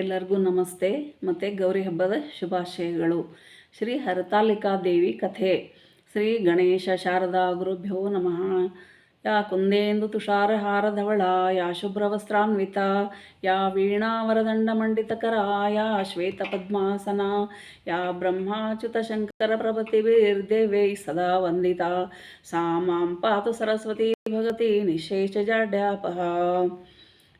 ಎಲ್ಲರಿಗೂ ನಮಸ್ತೆ ಮತ್ತು ಗೌರಿ ಹಬ್ಬದ ಶುಭಾಶಯಗಳು. ಶ್ರೀ ಹರತಾಲಿಕಾ ದೇವಿ ಕಥೆ. ಶ್ರೀ ಗಣೇಶ ಶಾರದಾ ಗುರುಭ್ಯೋ ನಮಃ. ಯಾ ಕುಂದೇಂದು ತುಷಾರಹಾರಧವಳ ಯಾ ಶುಭ್ರವಸ್ತ್ರಾನ್ವಿತ ಯಾ ವೀಣಾವರದಂಡಮಂಡಿತಕರ ಯಾ ಶ್ವೇತಪದ್ಮಾಸನ ಯಾ ಬ್ರಹ್ಮಾಚ್ಯುತ ಶಂಕರ ಪ್ರಭೃತಿಭಿರ್ದೇವೈ ಸದಾ ವಂದಿತಾ ಸಾ ಮಾಂ ಪಾತು ಸರಸ್ವತಿ ಭಗವತಿ ನಿಶೇಷಜಾಡ್ಯಾಪಹ.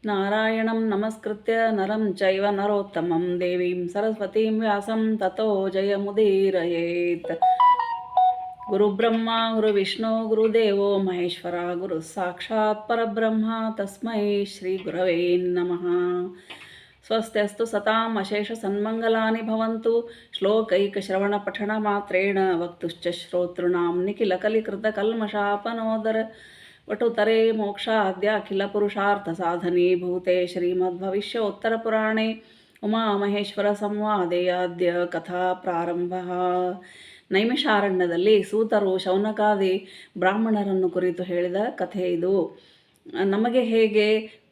ನಾರಾಯಣಂ ನಮಸ್ಕೃತ್ಯ ನರಂ ಚೈವ ನರೋತ್ತಮಂ ದೇವೀಂ ಸರಸ್ವತೀಂ ವ್ಯಾಸಂ ತತೋ ಜಯಮುದೀರಯೇತ್. ಗುರುಬ್ರಹ್ಮ ಗುರುವಿಷ್ಣು ಗುರುದೇವೋ ಮಹೇಶ್ವರ ಗುರು ಸಾಕ್ಷಾತ್ ಪರಬ್ರಹ್ಮ ತಸ್ಮೈ ಶ್ರೀ ಗುರವೇ ನಮಃ. ಸ್ವಸ್ತ್ಯಸ್ತು ಸತಾಂ ಅಶೇಷ ಸನ್ಮಂಗಲಾನಿ ಭವಂತು. ಶ್ಲೋಕೈಕಶ್ರವಣ ಪಠಣ ಮಾತ್ರೇಣ ವಕ್ತುಶ್ಚ ಶ್ರೋತೃಣಾಂ ನಿಖಿಲ ಕಲಿಕೃತ ಕಲ್ಮಷಾಪನೋದರ ವಟುತರೆ ಮೋಕ್ಷಾದ್ಯ ಅಖಿಲ ಪುರುಷಾರ್ಥ ಸಾಧನೀಭೂತೆ ಶ್ರೀಮದ್ಭವಿಷ್ಯೋತ್ತರಪುರಾಣೇ ಉಮಾಮಹೇಶ್ವರ ಸಂವಾದೆಯಾದ್ಯ ಕಥಾ ಪ್ರಾರಂಭ. ನೈಮಿಷಾರಣ್ಯದಲ್ಲಿ ಸೂತರು ಶೌನಕಾದಿ ಬ್ರಾಹ್ಮಣರನ್ನು ಕುರಿತು ಹೇಳಿದ ಕಥೆ ಇದು. ನಮಗೆ ಹೇಗೆ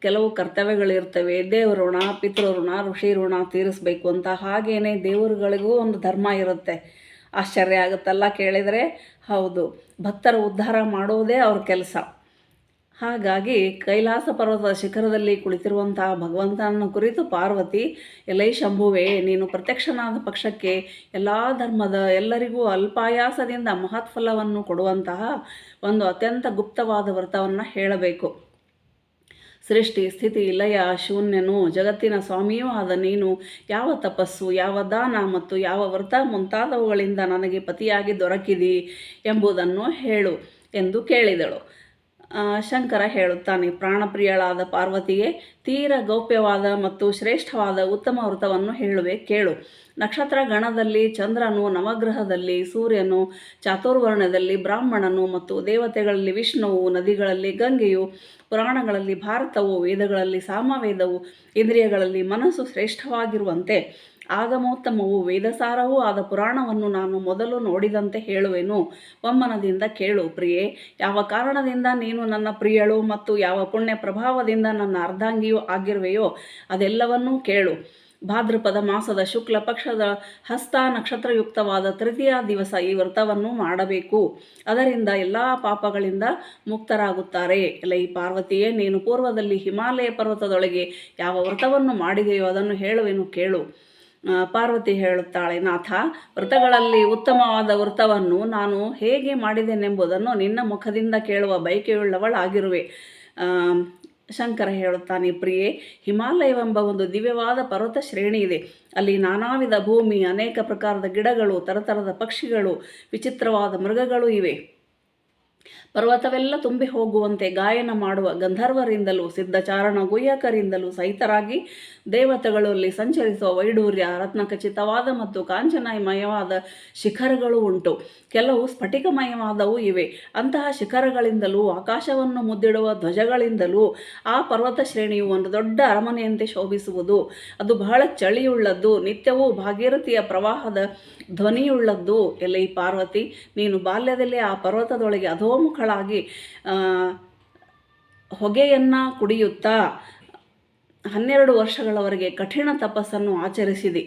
ಕೆಲವು ಕರ್ತವ್ಯಗಳಿರ್ತವೆ, ದೇವಋಣ, ಪಿತೃಋಣ, ಋಷಿ ಋಣ ತೀರಿಸಬೇಕು ಅಂತ, ಹಾಗೇನೆ ದೇವರುಗಳಿಗೂ ಒಂದು ಧರ್ಮ ಇರುತ್ತೆ. ಆಶ್ಚರ್ಯ ಆಗುತ್ತಲ್ಲ ಕೇಳಿದರೆ. ಹೌದು, ಭಕ್ತರ ಉದ್ಧಾರ ಮಾಡುವುದೇ ಅವ್ರ ಕೆಲಸ. ಹಾಗಾಗಿ ಕೈಲಾಸ ಪರ್ವತದ ಶಿಖರದಲ್ಲಿ ಕುಳಿತಿರುವಂತಹ ಭಗವಂತನನ್ನು ಕುರಿತು ಪಾರ್ವತಿ, ಎಲೈ ಶಂಭುವೆ, ನೀನು ಪ್ರತ್ಯಕ್ಷನಾದ ಪಕ್ಷಕ್ಕೆ ಎಲ್ಲ ಧರ್ಮದ ಎಲ್ಲರಿಗೂ ಅಲ್ಪಾಯಾಸದಿಂದ ಮಹತ್ಫಲವನ್ನು ಕೊಡುವಂತಹ ಒಂದು ಅತ್ಯಂತ ಗುಪ್ತವಾದ ವ್ರತವನ್ನು ಹೇಳಬೇಕು. ಸೃಷ್ಟಿ ಸ್ಥಿತಿ ಲಯ ಶೂನ್ಯನು ಜಗತ್ತಿನ ಸ್ವಾಮಿಯೂ ಆದ ನೀನು ಯಾವ ತಪಸ್ಸು, ಯಾವ ದಾನ ಮತ್ತು ಯಾವ ವ್ರತ ಮುಂತಾದವುಗಳಿಂದ ನನಗೆ ಪತಿಯಾಗಿ ದೊರಕಿದಿ ಎಂಬುದನ್ನು ಹೇಳು ಎಂದು ಕೇಳಿದಳು. ಶಂಕರ ಹೇಳುತ್ತಾನೆ, ಪ್ರಾಣಪ್ರಿಯಳಾದ ಪಾರ್ವತಿಗೆ ತೀರ ಗೌಪ್ಯವಾದ ಮತ್ತು ಶ್ರೇಷ್ಠವಾದ ಉತ್ತಮ ವ್ರತವನ್ನು ಹೇಳುವೆ ಕೇಳು. ನಕ್ಷತ್ರ ಗಣದಲ್ಲಿ ಚಂದ್ರನು, ನವಗ್ರಹದಲ್ಲಿ ಸೂರ್ಯನು, ಚಾತುರ್ವರ್ಣ್ಯದಲ್ಲಿ ಬ್ರಾಹ್ಮಣನು ಮತ್ತು ದೇವತೆಗಳಲ್ಲಿ ವಿಷ್ಣುವು, ನದಿಗಳಲ್ಲಿ ಗಂಗೆಯು, ಪುರಾಣಗಳಲ್ಲಿ ಭಾರತವು, ವೇದಗಳಲ್ಲಿ ಸಾಮವೇದವು, ಇಂದ್ರಿಯಗಳಲ್ಲಿ ಮನಸ್ಸು ಶ್ರೇಷ್ಠವಾಗಿರುವಂತೆ ಆಗಮೋತ್ತಮವೂ ವೇದಸಾರವೂ ಆದ ಪುರಾಣವನ್ನು ನಾನು ಮೊದಲು ನೋಡಿದಂತೆ ಹೇಳುವೆನು. ಒಮ್ಮನದಿಂದ ಕೇಳು ಪ್ರಿಯೆ. ಯಾವ ಕಾರಣದಿಂದ ನೀನು ನನ್ನ ಪ್ರಿಯಳು ಮತ್ತು ಯಾವ ಪುಣ್ಯ ಪ್ರಭಾವದಿಂದ ನನ್ನ ಅರ್ಧಾಂಗಿಯೂ ಆಗಿರುವೆಯೋ ಅದೆಲ್ಲವನ್ನೂ ಕೇಳು. ಭಾದ್ರಪದ ಮಾಸದ ಶುಕ್ಲ ಪಕ್ಷದ ಹಸ್ತ ನಕ್ಷತ್ರಯುಕ್ತವಾದ ತೃತೀಯ ದಿವಸ ಈ ವ್ರತವನ್ನು ಮಾಡಬೇಕು. ಅದರಿಂದ ಎಲ್ಲ ಪಾಪಗಳಿಂದ ಮುಕ್ತರಾಗುತ್ತಾರೆ. ಎಲೈ ಪಾರ್ವತಿಯೇ, ನೀನು ಪೂರ್ವದಲ್ಲಿ ಹಿಮಾಲಯ ಪರ್ವತದೊಳಗೆ ಯಾವ ವ್ರತವನ್ನು ಮಾಡಿದೆಯೋ ಅದನ್ನು ಹೇಳುವೆನು ಕೇಳು. ಪಾರ್ವತಿ ಹೇಳುತ್ತಾಳೆ, ನಾಥ, ವ್ರತಗಳಲ್ಲಿ ಉತ್ತಮವಾದ ವ್ರತವನ್ನು ನಾನು ಹೇಗೆ ಮಾಡಿದೆನೆಂಬುದನ್ನು ನಿನ್ನ ಮುಖದಿಂದ ಕೇಳುವ ಬಯಕೆಯುಳ್ಳವಳಾಗಿರುವೆ. ಶಂಕರ ಹೇಳುತ್ತಾನೆ, ಪ್ರಿಯೆ, ಹಿಮಾಲಯವೆಂಬ ಒಂದು ದಿವ್ಯವಾದ ಪರ್ವತ ಶ್ರೇಣಿ ಇದೆ. ಅಲ್ಲಿ ನಾನಾ ವಿಧ ಭೂಮಿ, ಅನೇಕ ಪ್ರಕಾರದ ಗಿಡಗಳು, ತರತರದ ಪಕ್ಷಿಗಳು, ವಿಚಿತ್ರವಾದ ಮೃಗಗಳು ಇವೆ. ಪರ್ವತವೆಲ್ಲ ತುಂಬಿ ಹೋಗುವಂತೆ ಗಾಯನ ಮಾಡುವ ಗಂಧರ್ವರಿಂದಲೂ ಸಿದ್ಧಚಾರಣ ಗುಹ್ಯಕರಿಂದಲೂ ಸಹಿತರಾಗಿ ದೇವತೆಗಳು ಅಲ್ಲಿ ಸಂಚರಿಸುವ ವೈಡೂರ್ಯ, ರತ್ನಖಚಿತವಾದ ಮತ್ತು ಕಾಂಚನಮಯವಾದ ಶಿಖರಗಳು ಉಂಟು. ಕೆಲವು ಸ್ಫಟಿಕಮಯವಾದವೂ ಇವೆ. ಅಂತಹ ಶಿಖರಗಳಿಂದಲೂ ಆಕಾಶವನ್ನು ಮುದ್ದಿಡುವ ಧ್ವಜಗಳಿಂದಲೂ ಆ ಪರ್ವತ ಶ್ರೇಣಿಯು ಒಂದು ದೊಡ್ಡ ಅರಮನೆಯಂತೆ ಶೋಭಿಸುವುದು. ಅದು ಬಹಳ ಚಳಿಯುಳ್ಳದ್ದು, ನಿತ್ಯವೂ ಭಾಗೀರಥಿಯ ಪ್ರವಾಹದ ಧ್ವನಿಯುಳ್ಳದ್ದು. ಎಲೈ ಪಾರ್ವತಿ, ನೀನು ಬಾಲ್ಯದಲ್ಲಿ ಆ ಪರ್ವತದೊಳಗೆ ಅಧೋಮುಖಳಾಗಿ ಹೊಗೆಯನ್ನು ಕುಡಿಯುತ್ತಾ 12 ವರ್ಷಗಳವರೆಗೆ ಕಠಿಣ ತಪಸ್ಸನ್ನು ಆಚರಿಸಿದಿ.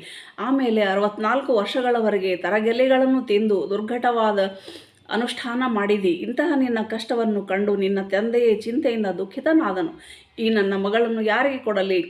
ಆಮೇಲೆ 64 ವರ್ಷಗಳವರೆಗೆ ತರಗೆಲೆಗಳನ್ನು ತಿಂದು ದುರ್ಘಟವಾದ ಅನುಷ್ಠಾನ ಮಾಡಿದಿ. ಇಂತಹ ನಿನ್ನ ಕಷ್ಟವನ್ನು ಕಂಡು ನಿನ್ನ ತಂದೆಯೇ ಚಿಂತೆಯಿಂದ ದುಃಖಿತನಾದನು. ಈ ನನ್ನ ಮಗಳನ್ನು ಯಾರಿಗೆ ಕೊಡಲಿ,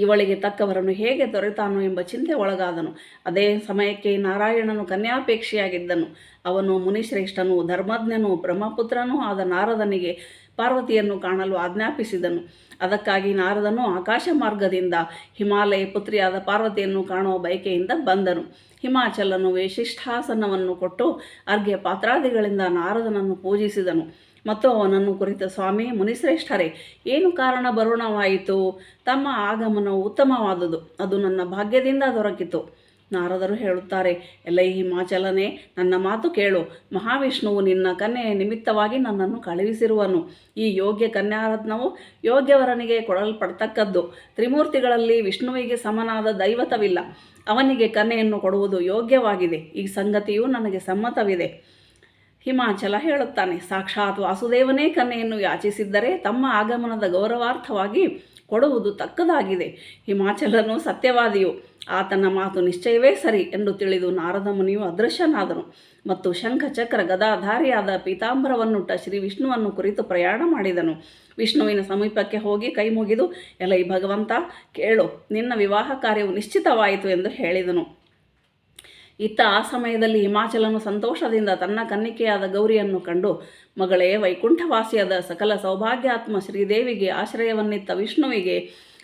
ಇವಳಿಗೆ ತಕ್ಕವರನ್ನು ಹೇಗೆ ದೊರೆತಾನೋ ಎಂಬ ಚಿಂತೆ ಒಳಗಾದನು. ಅದೇ ಸಮಯಕ್ಕೆ ನಾರಾಯಣನು ಕನ್ಯಾಪೇಕ್ಷೆಯಾಗಿದ್ದನು. ಅವನು ಮುನಿಶ್ರೇಷ್ಠನೂ ಧರ್ಮಜ್ಞನೂ ಬ್ರಹ್ಮಪುತ್ರನೂ ಆದ ನಾರದನಿಗೆ ಪಾರ್ವತಿಯನ್ನು ಕಾಣಲು ಆಜ್ಞಾಪಿಸಿದನು. ಅದಕ್ಕಾಗಿ ನಾರದನು ಆಕಾಶ ಮಾರ್ಗದಿಂದ ಹಿಮಾಲಯ ಪುತ್ರಿಯಾದ ಪಾರ್ವತಿಯನ್ನು ಕಾಣುವ ಬಯಕೆಯಿಂದ ಬಂದನು. ಹಿಮಾಚಲನು ವಿಶಿಷ್ಟಾಸನವನ್ನು ಕೊಟ್ಟು ಅರ್ಘ್ಯ ಪಾತ್ರಾದಿಗಳಿಂದ ನಾರದನನ್ನು ಪೂಜಿಸಿದನು ಮತ್ತು ಅವನನ್ನು ಕುರಿತ, ಸ್ವಾಮಿ ಮುನಿಶ್ರೇಷ್ಠರೇ, ಏನು ಕಾರಣ ಬರುಣವಾಯಿತು? ತಮ್ಮ ಆಗಮನವು ಉತ್ತಮವಾದುದು, ಅದು ನನ್ನ ಭಾಗ್ಯದಿಂದ ದೊರಕಿತು. ನಾರದರು ಹೇಳುತ್ತಾರೆ, ಎಲೈ ಹಿಮಾಚಲನೇ, ನನ್ನ ಮಾತು ಕೇಳು. ಮಹಾವಿಷ್ಣುವು ನಿನ್ನ ಕನ್ಯೆಯ ನಿಮಿತ್ತವಾಗಿ ನನ್ನನ್ನು ಕಳುಹಿಸಿರುವನು. ಈ ಯೋಗ್ಯ ಕನ್ಯಾರತ್ನವು ಯೋಗ್ಯವರನಿಗೆ ಕೊಡಲ್ಪಡ್ತಕ್ಕದ್ದು. ತ್ರಿಮೂರ್ತಿಗಳಲ್ಲಿ ವಿಷ್ಣುವಿಗೆ ಸಮನಾದ ದೈವತವಿಲ್ಲ. ಅವನಿಗೆ ಕನ್ಯೆಯನ್ನು ಕೊಡುವುದು ಯೋಗ್ಯವಾಗಿದೆ. ಈ ಸಂಗತಿಯು ನನಗೆ ಸಮ್ಮತವಿದೆ. ಹಿಮಾಚಲ ಹೇಳುತ್ತಾನೆ, ಸಾಕ್ಷಾತ್ ವಾಸುದೇವನೇ ಕನ್ಯೆಯನ್ನು ಯಾಚಿಸಿದ್ದರೆ ತಮ್ಮ ಆಗಮನದ ಗೌರವಾರ್ಥವಾಗಿ ಕೊಡುವುದು ತಕ್ಕದಾಗಿದೆ. ಹಿಮಾಚಲನು ಸತ್ಯವಾದಿಯು, ಆತನ ಮಾತು ನಿಶ್ಚಯವೇ ಸರಿ ಎಂದು ತಿಳಿದು ನಾರದ ಮುನಿಯು ಅದೃಶ್ಯನಾದನು ಮತ್ತು ಶಂಖ ಚಕ್ರ ಗದಾಧಾರಿಯಾದ ಪೀತಾಂಬರವನ್ನುಟ್ಟ ಶ್ರೀ ವಿಷ್ಣುವನ್ನು ಕುರಿತು ಪ್ರಯಾಣ ಮಾಡಿದನು. ವಿಷ್ಣುವಿನ ಸಮೀಪಕ್ಕೆ ಹೋಗಿ ಕೈ ಮುಗಿದು, ಎಲೈ ಭಗವಂತ, ಕೇಳು, ನಿನ್ನ ವಿವಾಹ ಕಾರ್ಯವು ನಿಶ್ಚಿತವಾಯಿತು ಎಂದು ಹೇಳಿದನು. ಇತ್ತ ಆ ಸಮಯದಲ್ಲಿ ಹಿಮಾಚಲನು ಸಂತೋಷದಿಂದ ತನ್ನ ಕನ್ನಿಕೆಯಾದ ಗೌರಿಯನ್ನು ಕಂಡು, ಮಗಳೇ, ವೈಕುಂಠವಾಸಿಯಾದ ಸಕಲ ಸೌಭಾಗ್ಯಾತ್ಮ ಶ್ರೀದೇವಿಗೆ ಆಶ್ರಯವನ್ನಿತ್ತ ವಿಷ್ಣುವಿಗೆ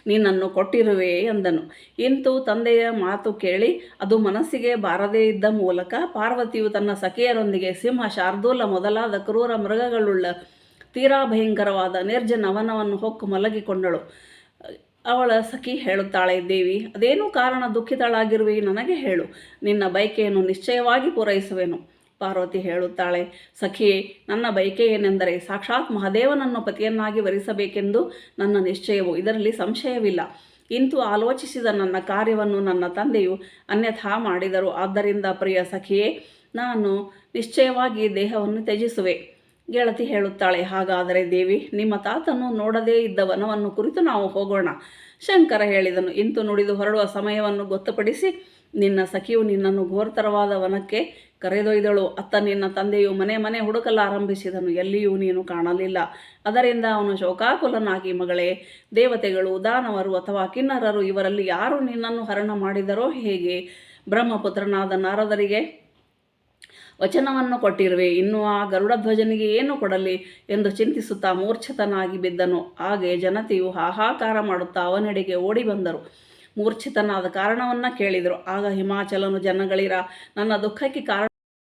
ನಿನ್ನನ್ನು ಕೊಟ್ಟಿರುವೆ ಎಂದನು. ಇಂತು ತಂದೆಯ ಮಾತು ಕೇಳಿ ಅದು ಮನಸ್ಸಿಗೆ ಬಾರದೇ ಇದ್ದ ಮೂಲಕ ಪಾರ್ವತಿಯು ತನ್ನ ಸಖಿಯರೊಂದಿಗೆ ಸಿಂಹ, ಶಾರ್ದೂಲ ಮೊದಲಾದ ಕ್ರೂರ ಮೃಗಗಳುಳ್ಳ ತೀರಾ ಭಯಂಕರವಾದ ನಿರ್ಜನ ವನವನ್ನು ಹೊಕ್ಕು ಮಲಗಿಕೊಂಡಳು. ಅವಳ ಸಖಿ ಹೇಳುತ್ತಾಳೆ, ದೇವಿ, ಅದೇನು ಕಾರಣ ದುಃಖಿತಳಾಗಿರುವೆ, ನನಗೆ ಹೇಳು, ನಿನ್ನ ಬಯಕೆಯನ್ನು ನಿಶ್ಚಯವಾಗಿ ಪೂರೈಸುವೆನು. ಪಾರ್ವತಿ ಹೇಳುತ್ತಾಳೆ, ಸಖಿಯೇ, ನನ್ನ ಬಯಕೆ ಏನೆಂದರೆ ಸಾಕ್ಷಾತ್ ಮಹಾದೇವನನ್ನು ಪತಿಯನ್ನಾಗಿ ವರಿಸಬೇಕೆಂದು ನನ್ನ ನಿಶ್ಚಯವು, ಇದರಲ್ಲಿ ಸಂಶಯವಿಲ್ಲ. ಇಂತು ಆಲೋಚಿಸಿದ ನನ್ನ ಕಾರ್ಯವನ್ನು ನನ್ನ ತಂದೆಯು ಅನ್ಯಥಾ ಮಾಡಿದರು. ಆದ್ದರಿಂದ ಪ್ರಿಯ ಸಖಿಯೇ, ನಾನು ನಿಶ್ಚಯವಾಗಿ ದೇಹವನ್ನು ತ್ಯಜಿಸುವೆ. ಗೆಳತಿ ಹೇಳುತ್ತಾಳೆ, ಹಾಗಾದರೆ ದೇವಿ, ನಿಮ್ಮ ತಾತನು ನೋಡದೇ ಇದ್ದ ವನವನ್ನು ಕುರಿತು ನಾವು ಹೋಗೋಣ. ಶಂಕರ ಹೇಳಿದನು, ಇಂತು ನುಡಿದು ಹೊರಡುವ ಸಮಯವನ್ನು ಗೊತ್ತುಪಡಿಸಿ ನಿನ್ನ ಸಖಿಯು ನಿನ್ನನ್ನು ಘೋರತರವಾದ ವನಕ್ಕೆ ಕರೆದೊಯ್ದಳು. ಅತ್ತ ನಿನ್ನ ತಂದೆಯು ಮನೆ ಮನೆ ಹುಡುಕಲಾರಂಭಿಸಿದನು, ಎಲ್ಲಿಯೂ ನೀನು ಕಾಣಲಿಲ್ಲ. ಅದರಿಂದ ಅವನು ಶೋಕಾಕುಲನಾಗಿ, ಮಗಳೇ, ದೇವತೆಗಳು, ದಾನವರು ಅಥವಾ ಕಿನ್ನರರು ಇವರಲ್ಲಿ ಯಾರು ನಿನ್ನನ್ನು ಹರಣ ಮಾಡಿದರೋ ಹೇಗೆ? ಬ್ರಹ್ಮಪುತ್ರನಾದ ನಾರದರಿಗೆ ವಚನವನ್ನು ಕೊಟ್ಟಿರುವೆ, ಇನ್ನು ಆ ಗರುಡಧ್ವಜನಿಗೆ ಏನು ಕೊಡಲಿ ಎಂದು ಚಿಂತಿಸುತ್ತಾ ಮೂರ್ಛಿತನಾಗಿ ಬಿದ್ದನು. ಹಾಗೆ ಜನತೆಯು ಹಾಹಾಕಾರ ಮಾಡುತ್ತಾ ಅವನೆಡೆಗೆ ಓಡಿ ಬಂದರು. ಮೂರ್ಛಿತನಾದ ಕಾರಣವನ್ನು ಕೇಳಿದರು. ಆಗ ಹಿಮಾಚಲನು, ಜನಗಳಿರ, ನನ್ನ ದುಃಖಕ್ಕೆ ಕಾರಣ